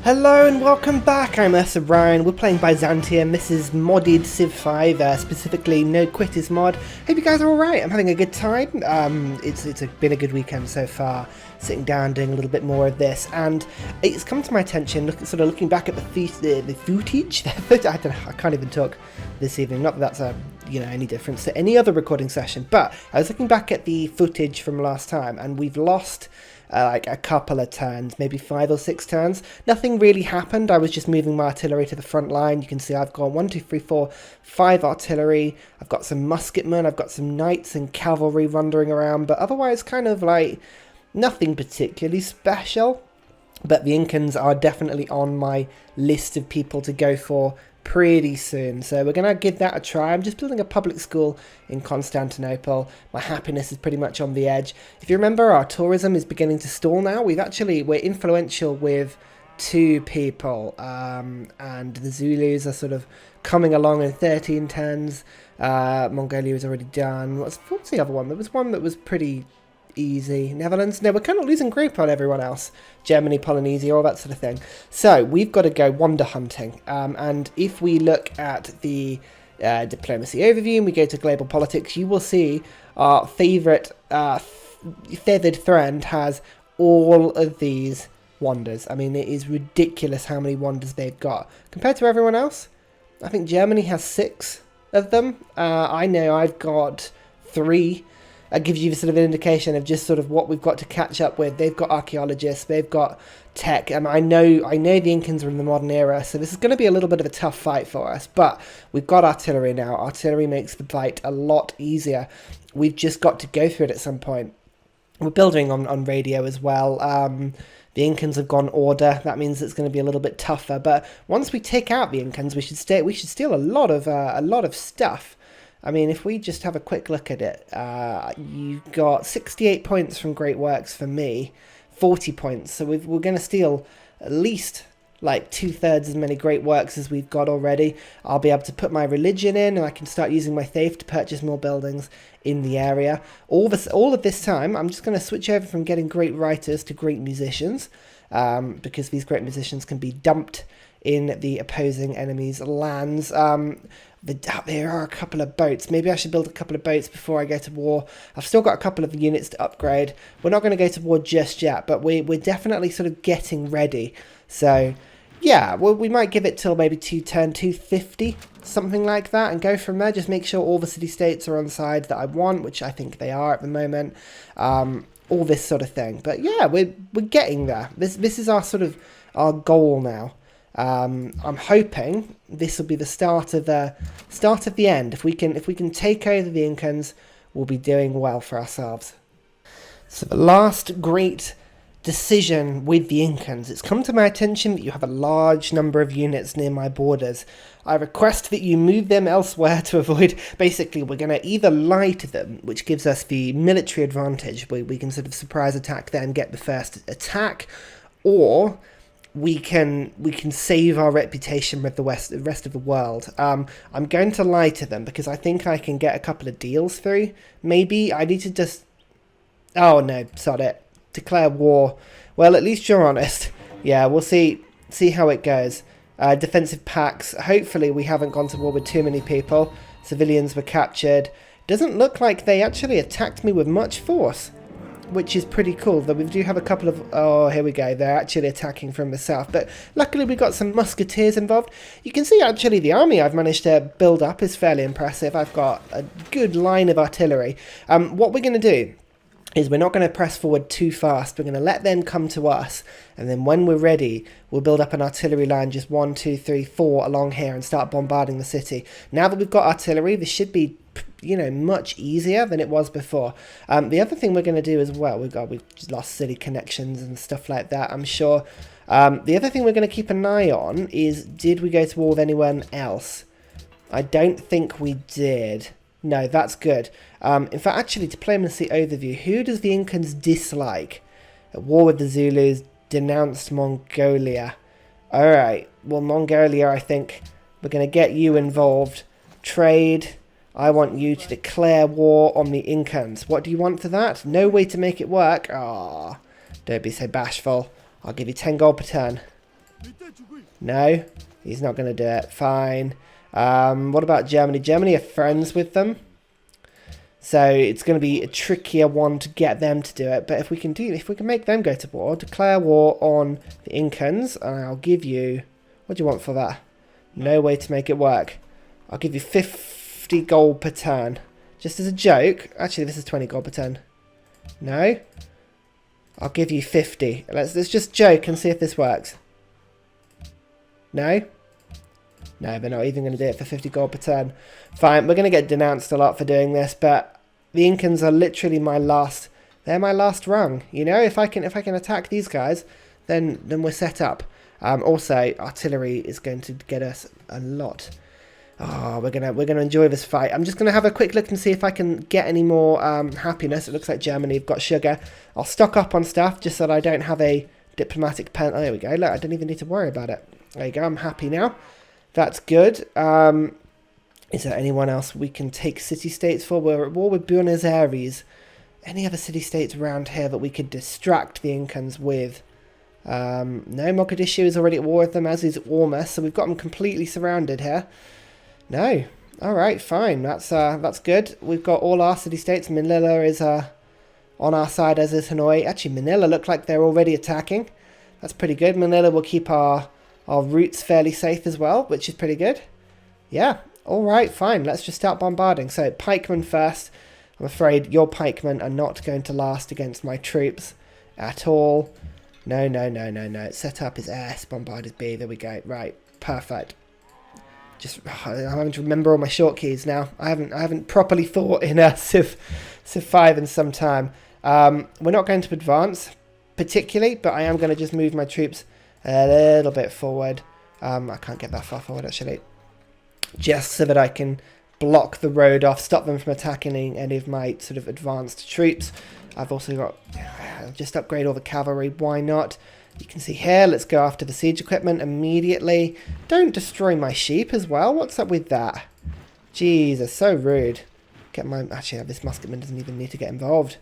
Hello and welcome back, I'm Ursa. We're playing Byzantium. This is modded Civ 5, specifically No Quitters mod. Hope you guys are alright, I'm having a good time. It's been a good weekend so far, sitting down doing a little bit more of this, and it's come to my attention, looking back at the footage, I can't even talk this evening, not that that's any difference to any other recording session, but I was looking back at the footage from last time, and we've lost like a couple of turns, maybe 5 or 6 turns. Nothing really happened. I was just moving my artillery to the front line. You can see I've got 1, 2, 3, 4, 5 artillery. I've got some musketmen. I've got some knights and cavalry wandering around, but otherwise kind of like nothing particularly special. But the Incans are definitely on my list of people to go for pretty soon, so we're gonna give that a try. I'm just building a public school in Constantinople. My happiness is pretty much on the edge. If you remember, our tourism is beginning to stall now. We're influential with 2 people, and the Zulus are sort of coming along in 13 turns. Mongolia is already done. What's the other one? There was one that was pretty easy. Netherlands? No, we're kind of losing group on everyone else. Germany, Polynesia, all that sort of thing. So we've got to go wonder hunting. And if we look at the diplomacy overview and we go to global politics, you will see our favourite feathered friend has all of these wonders. I mean, it is ridiculous how many wonders they've got. Compared to everyone else, I think Germany has 6 of them. I know I've got 3. That gives you sort of an indication of just sort of what we've got to catch up with. They've got archaeologists, they've got tech, and I know the Incans are in the modern era, so this is going to be a little bit of a tough fight for us, but we've got artillery now. Artillery makes the fight a lot easier. We've just got to go through it at some point. We're building on radio as well. The Incans have gone order. That means it's going to be a little bit tougher, but once we take out the Incans, we should steal a lot of stuff. I mean, if we just have a quick look at it, you've got 68 points from Great Works for me, 40 points. So we're going to steal at least like 2/3 as many Great Works as we've got already. I'll be able to put my religion in, and I can start using my faith to purchase more buildings in the area. All of this time, I'm just going to switch over from getting great writers to great musicians, because these great musicians can be dumped in the opposing enemy's lands. There are a couple of boats. Maybe I should build a couple of boats before I go to war. I've still got a couple of units to upgrade. We're not going to go to war just yet, but we're definitely sort of getting ready. So, yeah, we might give it till maybe turn 250, something like that, and go from there. Just make sure all the city-states are on the side that I want, which I think they are at the moment. All this sort of thing. But yeah, we're getting there. This is our goal now. I'm hoping this will be the start of the end. If we can take over the Incans, we'll be doing well for ourselves. So the last great decision with the Incans, it's come to my attention that you have a large number of units near my borders. I request that you move them elsewhere to avoid. Basically, we're going to either lie to them, which gives us the military advantage, where we can sort of surprise attack them, get the first attack, or we can save our reputation with the rest of the world. I'm going to lie to them because I think I can get a couple of deals through. Maybe I need to just... Oh no, sod it. Declare war. Well, at least you're honest. Yeah, we'll see how it goes. Defensive pacts. Hopefully we haven't gone to war with too many people. Civilians were captured. Doesn't look like they actually attacked me with much force, which is pretty cool, though we do have a couple of... Oh, here we go. They're actually attacking from the south. But luckily we got some musketeers involved. You can see actually the army I've managed to build up is fairly impressive. I've got a good line of artillery. What we're going to do is we're not going to press forward too fast. We're going to let them come to us, and then when we're ready, we'll build up an artillery line, just 1, 2, 3, 4 along here, and start bombarding the city. Now that we've got artillery, this should be, much easier than it was before. The other thing we're going to do as well, we've just lost city connections and stuff like that, I'm sure. The other thing we're going to keep an eye on is, did we go to war with anyone else? I don't think we did. No, that's good. In fact, actually, diplomacy overview. Who does the Incans dislike? At war with the Zulus, denounced Mongolia. Alright, well, Mongolia, I think we're going to get you involved. Trade. I want you to declare war on the Incans. What do you want for that? No way to make it work. Ah, don't be so bashful. I'll give you 10 gold per turn. No, he's not going to do it. Fine. What about Germany? Germany are friends with them. So it's going to be a trickier one to get them to do it. But if we can make them go to war, declare war on the Incans, and I'll give you, what do you want for that? No way to make it work. I'll give you 50 gold per turn. Just as a joke. Actually, this is 20 gold per turn. No? I'll give you 50. Let's just joke and see if this works. No? No, they're not even going to do it for 50 gold per turn. Fine, we're going to get denounced a lot for doing this, but the Incans are literally my last... They're my last rung. You know, if I can attack these guys, then we're set up. Also, artillery is going to get us a lot. Oh, we're gonna enjoy this fight. I'm just gonna have a quick look and see if I can get any more happiness. It looks like Germany have got sugar. I'll stock up on stuff just so that I don't have a diplomatic pen. Oh, there we go. Look, I don't even need to worry about it. There you go. I'm happy now. That's good. Is there anyone else we can take city-states for? We're at war with Buenos Aires. Any other city-states around here that we could distract the Incans with? No, Mogadishu is already at war with them, as is Ursa, so we've got them completely surrounded here. No. Alright, fine. That's good. We've got all our city-states. Manila is on our side, as is Hanoi. Actually, Manila look like they're already attacking. That's pretty good. Manila will keep our routes fairly safe as well, which is pretty good. Yeah. Alright, fine. Let's just start bombarding. So, pikemen first. I'm afraid your pikemen are not going to last against my troops at all. No. Set up is S, bombard is B. There we go. Right. Perfect. I'm having to remember all my short keys now. I haven't properly thought in Civ 5 in some time. We're not going to advance particularly, but I am going to just move my troops a little bit forward. I can't get that far forward actually. Just so that I can block the road off, stop them from attacking any of my sort of advanced troops. I've also got, just upgrade all the cavalry, why not? You can see here, let's go after the siege equipment immediately. Don't destroy my sheep as well. What's up with that? Jesus, so rude. Actually, this musketman doesn't even need to get involved.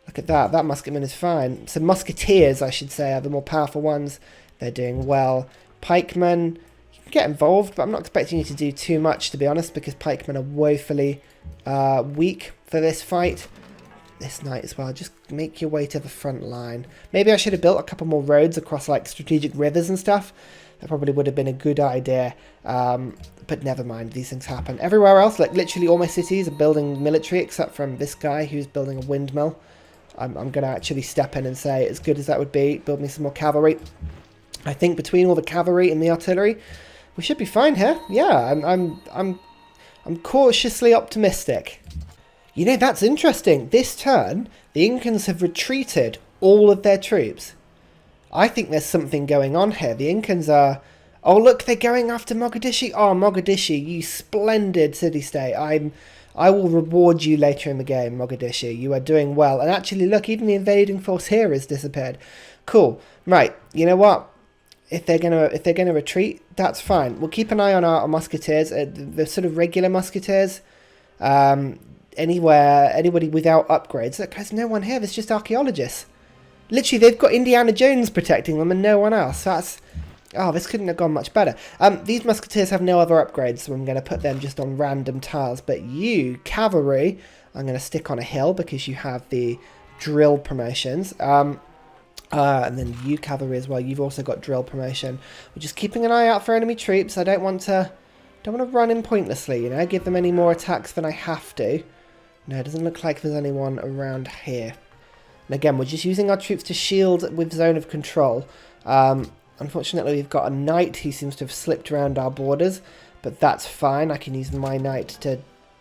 Look at that. That musketman is fine. So musketeers, I should say, are the more powerful ones. They're doing well. Pikemen, you can get involved, but I'm not expecting you to do too much, to be honest, because pikemen are woefully weak for this fight. This night as well, just make your way to the front line. Maybe I should have built a couple more roads across like strategic rivers and stuff. That probably would have been a good idea, but never mind, these things happen. Everywhere else, like literally all my cities are building military except from this guy who's building a windmill. I'm going to actually step in and say, as good as that would be, build me some more cavalry. I think between all the cavalry and the artillery, we should be fine here. Yeah, I'm cautiously optimistic. You know, that's interesting. This turn, the Incans have retreated all of their troops. I think there's something going on here. The Incans are... Oh, look, they're going after Mogadishu. Oh, Mogadishu, you splendid city-state. I will reward you later in the game, Mogadishu. You are doing well. And actually, look, even the invading force here has disappeared. Cool. Right, you know what? If they're gonna retreat, that's fine. We'll keep an eye on our musketeers, the sort of regular musketeers. Anybody without upgrades. Look, there's no one here. There's just archaeologists. Literally, they've got Indiana Jones protecting them and no one else. That's... Oh, this couldn't have gone much better. These musketeers have no other upgrades, so I'm going to put them just on random tiles. But you, cavalry, I'm going to stick on a hill because you have the drill promotions. And then you, cavalry, as well. You've also got drill promotion. We're just keeping an eye out for enemy troops. I don't want to run in pointlessly, you know, give them any more attacks than I have to. No, it doesn't look like there's anyone around here. And again, we're just using our troops to shield with zone of control. Unfortunately, we've got a knight who seems to have slipped around our borders, but that's fine. I can use my knight to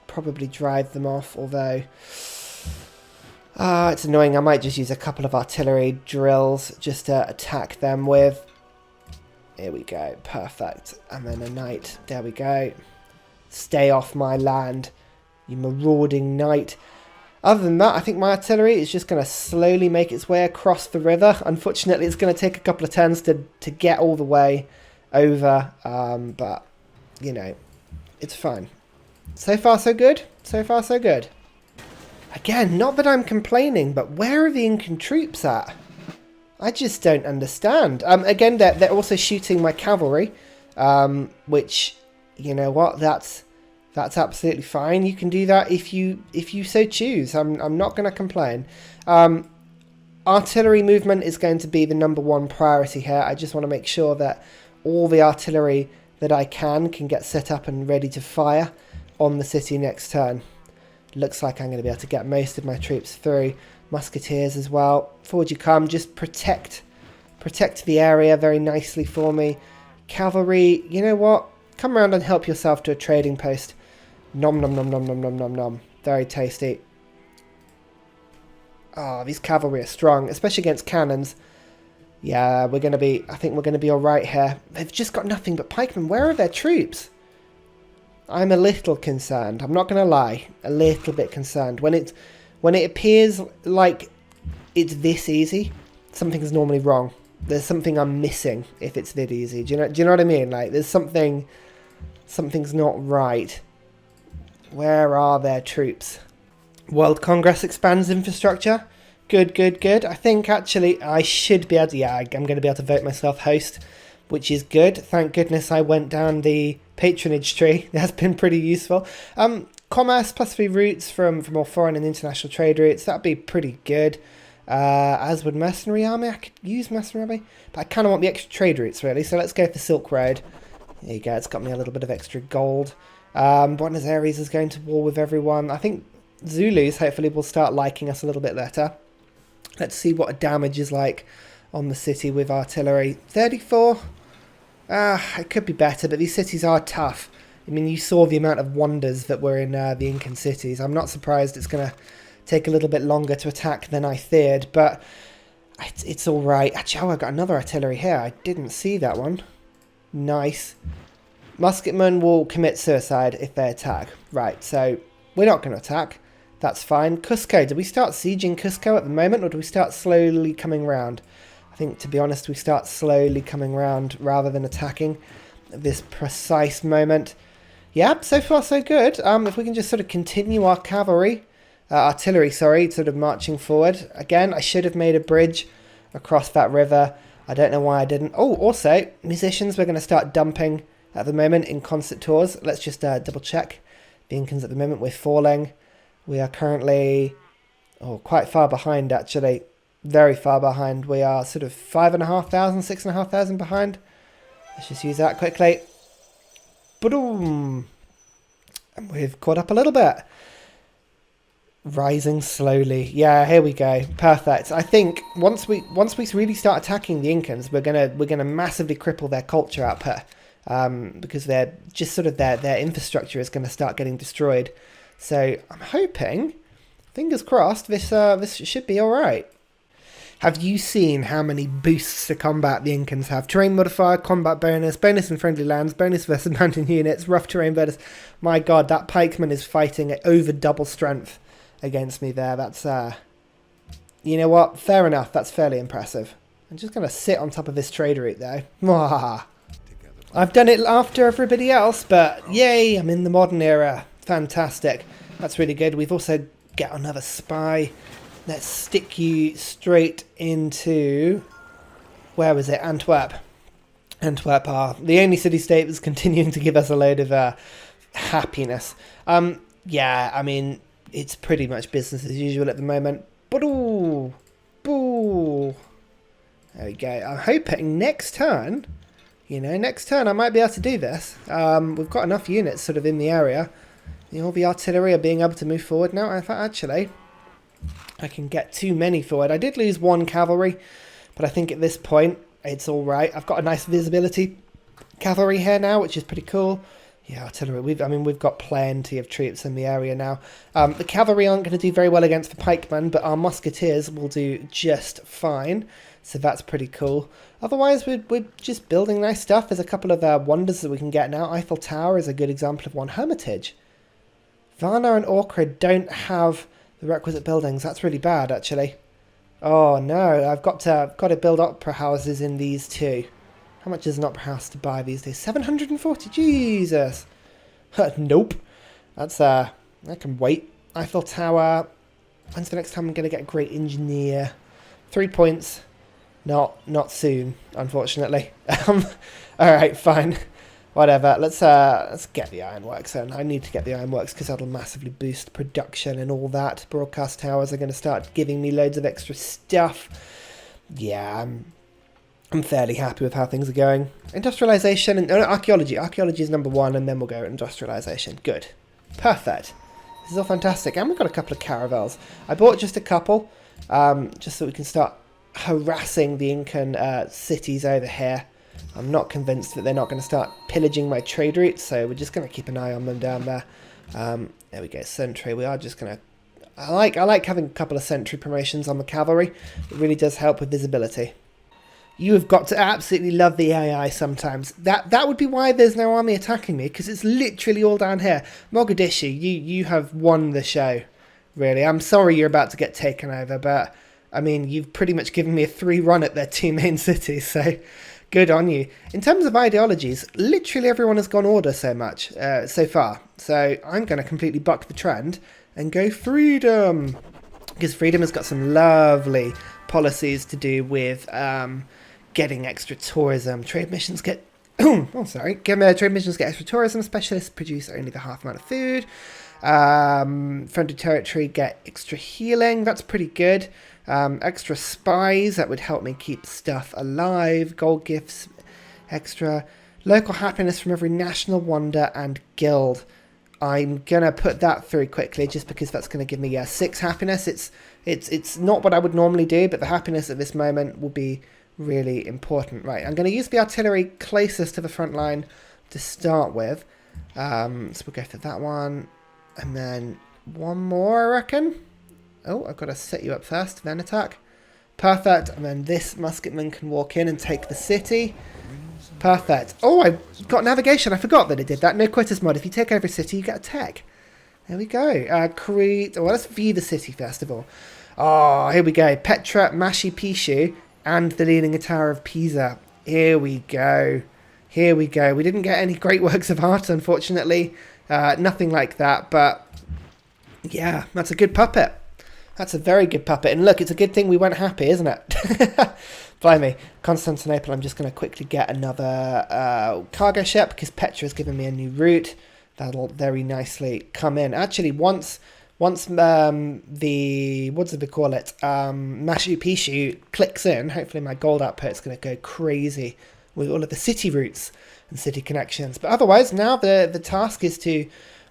probably drive them off, although... it's annoying. I might just use a couple of artillery drills just to attack them with. Here we go. Perfect. And then a knight. There we go. Stay off my land, you marauding knight. Other than that, I think my artillery is just going to slowly make its way across the river. Unfortunately, it's going to take a couple of turns to get all the way over. But, you know, it's fine. So far, so good. So far, so good. Again, not that I'm complaining, but where are the Incan troops at? I just don't understand. Again, they're also shooting my cavalry, which, you know what, that's absolutely fine. You can do that if you so choose. I'm not going to complain. Artillery movement is going to be the #1 priority here. I just want to make sure that all the artillery that I can get set up and ready to fire on the city next turn. Looks like I'm going to be able to get most of my troops through. Musketeers as well. Forward you come. Just protect the area very nicely for me. Cavalry, you know what? Come around and help yourself to a trading post. Nom nom nom nom nom nom nom nom. Very tasty. Oh, these cavalry are strong, especially against cannons. Yeah, I think we're going to be alright here. They've just got nothing but pikemen. Where are their troops? I'm a little concerned. I'm not going to lie. A little bit concerned. When it appears like it's this easy, something's normally wrong. There's something I'm missing if it's this easy. Do you know what I mean? Like, there's something's not right. Where are their troops? World Congress expands infrastructure. Good. I think actually I should be able to, I'm going to be able to vote myself host, which is good. Thank goodness I went down the patronage tree. That's been pretty useful. Commerce +3 routes from all foreign and international trade routes. That'd be pretty good. As would mercenary army. I could use mercenary army, but I kind of want the extra trade routes really. So let's go for Silk Road. There you go. It's got me a little bit of extra gold. Buenos Aires is going to war with everyone. I think Zulus hopefully will start liking us a little bit better. Let's see what a damage is like on the city with artillery. 34. It could be better, but these cities are tough. I mean, you saw the amount of wonders that were in the Incan cities. I'm not surprised it's going to take a little bit longer to attack than I feared, but it's all right. Actually, I've got another artillery here. I didn't see that one. Nice. Musketmen will commit suicide if they attack. Right, so we're not going to attack. That's fine. Cusco. Do we start sieging Cusco at the moment, or do we start slowly coming round? I think, to be honest, we start slowly coming round rather than attacking at this precise moment. Yeah, so far so good. If we can just sort of continue our artillery, sort of marching forward. Again, I should have made a bridge across that river. I don't know why I didn't. Oh, also, musicians we're going to start dumping at the moment in concert tours. Let's just double check. The Incans at the moment, we're falling. We are currently quite far behind, actually. Very far behind. We are sort of 5,500, 6,500 behind. Let's just use that quickly. Boom! And we've caught up a little bit. Rising slowly. Yeah, here we go. Perfect. I think once we really start attacking the Incans, we're gonna massively cripple their culture output. Because they're just sort of their infrastructure is going to start getting destroyed. So I'm hoping, fingers crossed, this should be all right. Have you seen how many boosts to combat the Incans have? Terrain modifier, combat bonus, bonus in friendly lands, bonus versus mountain units, rough terrain bonus. My god, that pikeman is fighting at over double strength against me there. That's, you know what? Fair enough. That's fairly impressive. I'm just going to sit on top of this trade route though. I've done it after everybody else, but yay, I'm in the modern era. Fantastic. That's really good. We've also got another spy. Let's stick you straight into, where was it? Antwerp. Antwerp are the only city-state that's continuing to give us a load of happiness. Yeah, I mean, it's pretty much business as usual at the moment. Boo! Boo! There we go. I'm hoping next turn, next turn I might be able to do this. We've got enough units sort of in the area. All the artillery are being able to move forward now. I thought actually I can get too many forward. I did lose one cavalry, but I think at this point it's all right. I've got a nice visibility cavalry here now, which is pretty cool. Yeah, artillery. We've got plenty of troops in the area now. The cavalry aren't going to do very well against the pikemen, but our musketeers will do just fine. So that's pretty cool. Otherwise, we're just building nice stuff. There's a couple of wonders that we can get now. Eiffel Tower is a good example of one. Hermitage. Varna and Orkrid don't have the requisite buildings. That's really bad, actually. Oh no, I've got to build opera houses in these two. How much is an opera house to buy these days? 740. Jesus. Nope. That's I can wait. Eiffel Tower. When's the next time I'm going to get a great engineer? 3 points. Not soon, unfortunately. Alright, fine. Whatever, let's get the ironworks then. I need to get the ironworks because that'll massively boost production and all that. Broadcast towers are going to start giving me loads of extra stuff. Yeah, I'm fairly happy with how things are going. Industrialization and archaeology. Archaeology is number one, and then we'll go industrialization. Good. Perfect. This is all fantastic. And we've got a couple of caravels. I bought just a couple, just so we can start harassing the Incan cities over here. I'm not convinced that they're not going to start pillaging my trade routes, so we're just going to keep an eye on them down there. There we go, sentry. We are just going to... I like having a couple of sentry promotions on the cavalry. It really does help with visibility. You have got to absolutely love the AI sometimes. That would be why there's no army attacking me, because it's literally all down here. Mogadishu, you have won the show, really. I'm sorry you're about to get taken over, but, I mean, you've pretty much given me a 3 run at their 2 main cities, so... Good on you. In terms of ideologies, literally everyone has gone order so much so far. So I'm going to completely buck the trend and go freedom. Because freedom has got some lovely policies to do with getting extra tourism. Trade missions get... Trade missions get extra tourism. Specialists produce only the half amount of food. Friendly territory get extra healing. That's pretty good. Extra spies, that would help me keep stuff alive. Gold gifts, extra. Local happiness from every national wonder and guild. I'm gonna put that through quickly just because that's gonna give me 6 happiness. It's not what I would normally do, but the happiness at this moment will be really important. Right, I'm gonna use the artillery closest to the front line to start with. So we'll go for that one, and then one more, I reckon. Oh, I've got to set you up first, then attack. Perfect, and then this musketman can walk in and take the city. Perfect. Oh, I got navigation. I forgot that it did that. No quitters mod. If you take over a city, you get a tech. There we go. Create... Oh, well, let's view the city first of all. Oh, here we go. Petra, Mashi Pishu, and the Leaning Tower of Pisa. Here we go. Here we go. We didn't get any great works of art, unfortunately. Nothing like that, but... Yeah, that's a good puppet. That's a very good puppet. And look, it's a good thing we went happy, isn't it? Blimey. Constantinople, I'm just going to quickly get another cargo ship because Petra has given me a new route. That'll very nicely come in. Actually, once the... What do they call it? Machu Picchu clicks in, hopefully my gold output's going to go crazy with all of the city routes and city connections. But otherwise, now the task is to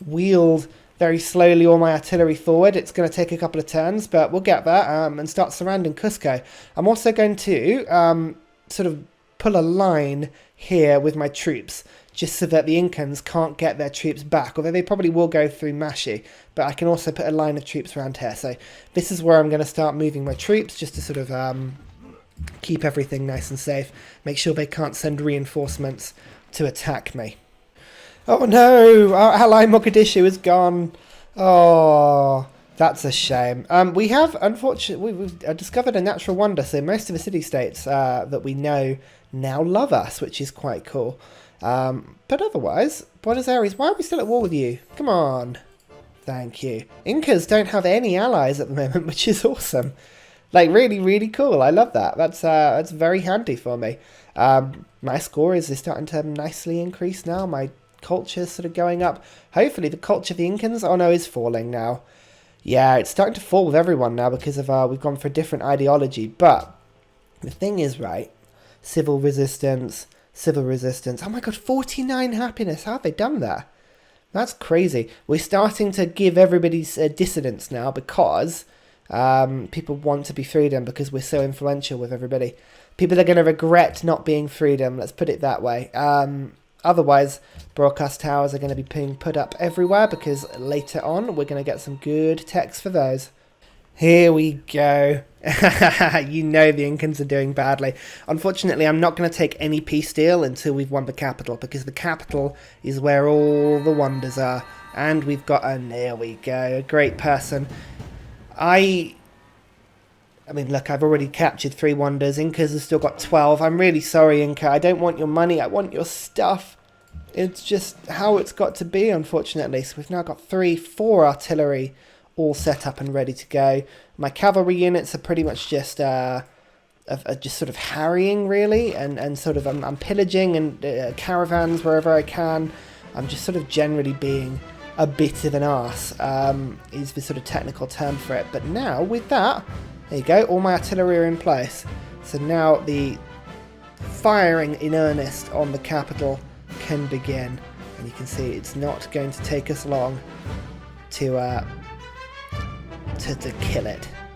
wield... very slowly all my artillery forward. It's going to take a couple of turns, but we'll get there and start surrounding Cusco. I'm also going to sort of pull a line here with my troops, just so that the Incans can't get their troops back, although they probably will go through Mashi, but I can also put a line of troops around here. So this is where I'm going to start moving my troops, just to sort of keep everything nice and safe, make sure they can't send reinforcements to attack me. Oh no, our ally Mogadishu is gone. Oh, that's a shame. We have, unfortunately, we've discovered a natural wonder, so most of the city-states that we know now love us, which is quite cool. But otherwise, Buenos Aires, why are we still at war with you? Come on. Thank you. Incas don't have any allies at the moment, which is awesome. Like, really, really cool. I love that. That's very handy for me. My score is starting to nicely increase now. My culture is sort of going up. Hopefully the culture of the Incans, oh no, is falling now. Yeah, it's starting to fall with everyone now because of we've gone for a different ideology. But the thing is, right, civil resistance. Oh my god, 49 happiness. How have they done that? That's crazy. We're starting to give everybody dissidence now because people want to be freedom because we're so influential with everybody. People are going to regret not being freedom, let's put it that way. Otherwise, broadcast towers are going to be being put up everywhere because later on we're going to get some good text for those. Here we go. You know the Incans are doing badly. Unfortunately, I'm not going to take any peace deal until we've won the capital because the capital is where all the wonders are. And we've got there we go, a great person. I mean, look, I've already captured 3 wonders. Incas have still got 12. I'm really sorry, Inca. I don't want your money. I want your stuff. It's just how it's got to be, unfortunately. So we've now got 4 artillery all set up and ready to go. My cavalry units are pretty much just just sort of harrying, really, and sort of I'm pillaging and caravans wherever I can. I'm just sort of generally being a bit of an arse, is the sort of technical term for it. But now, with that, there you go, all my artillery are in place. So now the firing in earnest on the capital can begin. And you can see it's not going to take us long to kill it.